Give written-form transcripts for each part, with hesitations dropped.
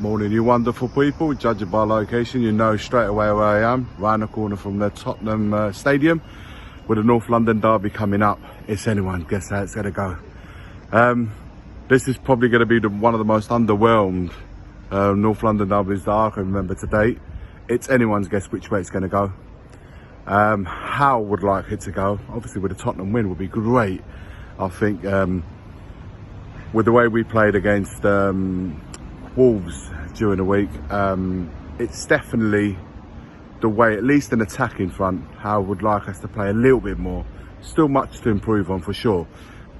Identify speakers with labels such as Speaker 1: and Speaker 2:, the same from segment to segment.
Speaker 1: Morning, you wonderful people. Judging by location, you know straight away where I am. Round the corner from the Tottenham Stadium, with the North London derby coming up. It's anyone's guess how it's going to go. This is probably going to be one of the most underwhelmed North London derbies that I can remember to date. It's anyone's guess which way it's going to go. How I would like it to go, obviously with a Tottenham win would be great. I think with the way we played against Wolves during the week, it's definitely the way, at least in attacking front, how I would like us to play a little bit more. Still much to improve on for sure,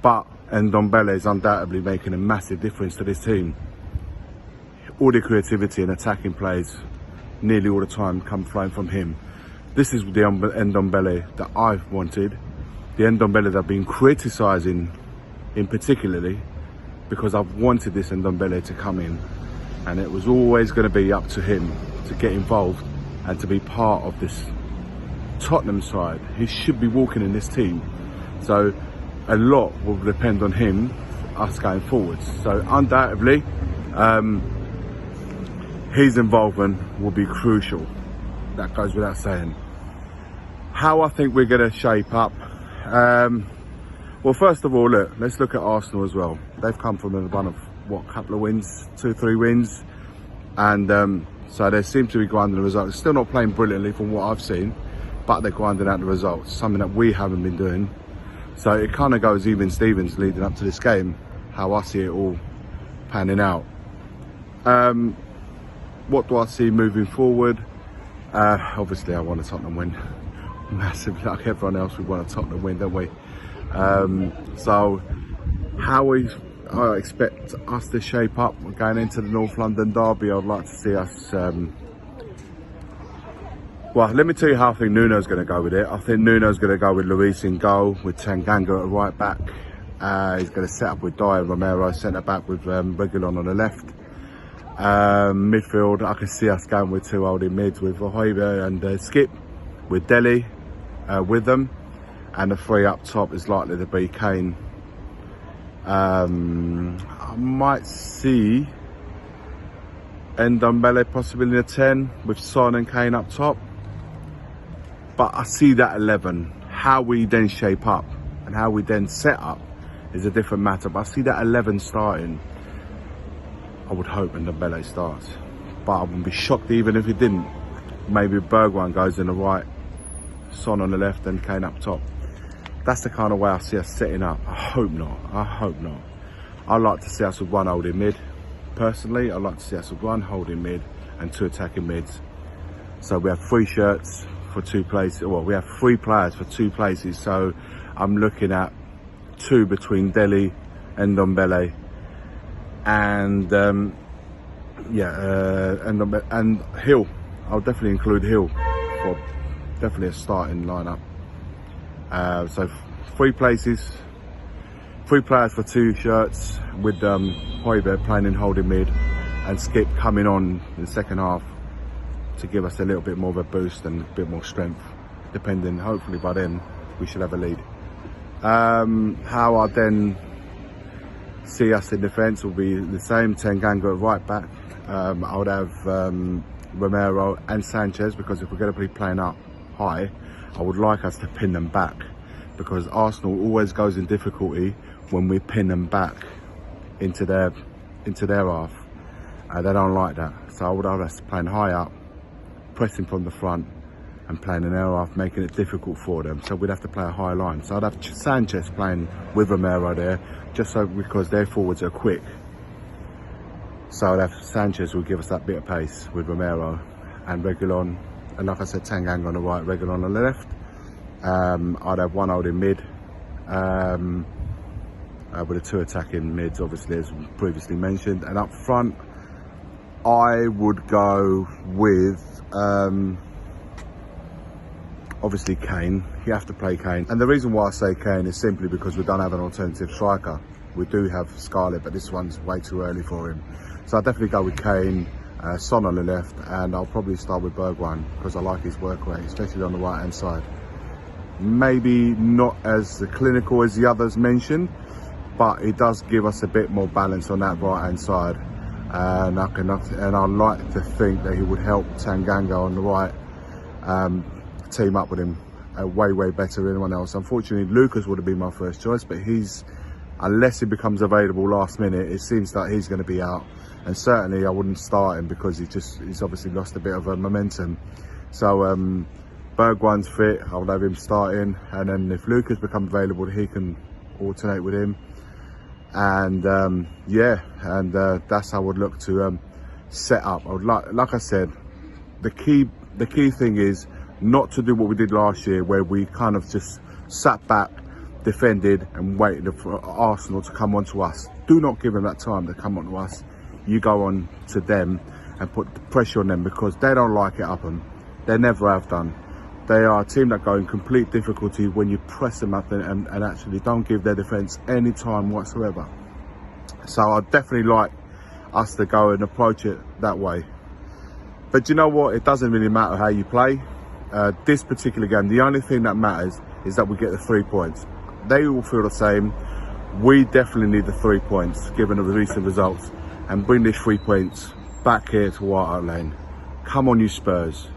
Speaker 1: but Ndombele is undoubtedly making a massive difference to this team. All the creativity and attacking plays nearly all the time come flowing from him. This is the Ndombele that I've wanted, the Ndombele that I've been criticising in particularly, because I've wanted this Ndombele to come in, and it was always going to be up to him to get involved and to be part of this Tottenham side. He should be walking in this team, so a lot will depend on him, us going forwards. So undoubtedly his involvement will be crucial. That goes without saying. How I think we're going to shape up, well, first of all, let's look at Arsenal as well. They've come from a run of what, couple of wins, 2-3 wins, and so they seem to be grinding the results. Still not playing brilliantly from what I've seen, but they're grinding out the results, something that we haven't been doing. So it kind of goes even Stevens leading up to this game, how I see it all panning out. What do I see moving forward? Obviously I want a Tottenham win. Massively, like everyone else, we want a Tottenham win, don't we? So how I expect us to shape up going into the North London derby, I'd like to see us, well, let me tell you how I think Nuno's going to go with it. I think Nuno's going to go with Luis in goal, with Tanganga at right back. He's going to set up with Dyer Romero, centre back with Reguilon on the left. Midfield, I can see us going with two holding mids with Hoiberg and Skip, with Dele with them, and the three up top is likely to be Kane. I might see Ndombele possibly in a 10 with Son and Kane up top, but I see that 11. How we then shape up and how we then set up is a different matter, but I see that 11 starting. I would hope Ndombele starts, but I wouldn't be shocked even if he didn't. Maybe Bergwijn goes in the right, Son on the left and Kane up top. That's the kind of way I see us setting up. I hope not. I'd like to see us with one holding mid. Personally, I'd like to see us with one holding mid and two attacking mids. So we have three shirts for two places. Well, we have three players for two places. So I'm looking at two between Dele and Ndombele. And and Hill. I'll definitely include Hill for definitely a starting lineup. So three places, three players for two shirts, with Hoiberg playing in holding mid and Skip coming on in the second half to give us a little bit more of a boost and a bit more strength, depending. Hopefully by then we should have a lead. How I then see us in defence will be the same. Tanganga at right back. I would have Romero and Sanchez, because if we're going to be playing up high, I would like us to pin them back, because Arsenal always goes in difficulty when we pin them back into their half. They don't like that, so I would have us playing high up, pressing from the front and playing an air half, making it difficult for them. So we'd have to play a high line. So I'd have Sanchez playing with Romero there, just so, because their forwards are quick. So I'd have Sanchez will give us that bit of pace with Romero and Reguilon, and like I said, Tanganga on the right, Reguilon on the left. I'd have one holding mid with the two attacking mids, obviously, as previously mentioned. And up front, I would go with obviously Kane. You have to play Kane, and the reason why I say Kane is simply because we don't have an alternative striker. We do have Scarlett, but this one's way too early for him. So I'll definitely go with Kane, Son on the left, and I'll probably start with Bergwijn because I like his work rate, especially on the right hand side. Maybe not as clinical as the others mentioned, but it does give us a bit more balance on that right hand side. and I like to think that he would help Tanganga on the right, team up with him way better than anyone else. Unfortunately, Lucas would have been my first choice, but unless he becomes available last minute, it seems like he's going to be out, and certainly I wouldn't start him because he's obviously lost a bit of momentum. So Bergwijn's fit, I would have him starting, and then if Lucas becomes available, he can alternate with him. And that's how I would look to set up. I would like I said, the key thing is not to do what we did last year, where we kind of just sat back, defended, and waited for Arsenal to come on to us. Do not give them that time to come on to us. You go on to them and put the pressure on them, because they don't like it up them. They never have done. They are a team that go in complete difficulty when you press them up and actually don't give their defence any time whatsoever. So I'd definitely like us to go and approach it that way. But you know what? It doesn't really matter how you play. This particular game, the only thing that matters is that we get the 3 points. They all feel the same. We definitely need the 3 points, given the recent results, and bring these 3 points back here to White Hart Lane. Come on, you Spurs.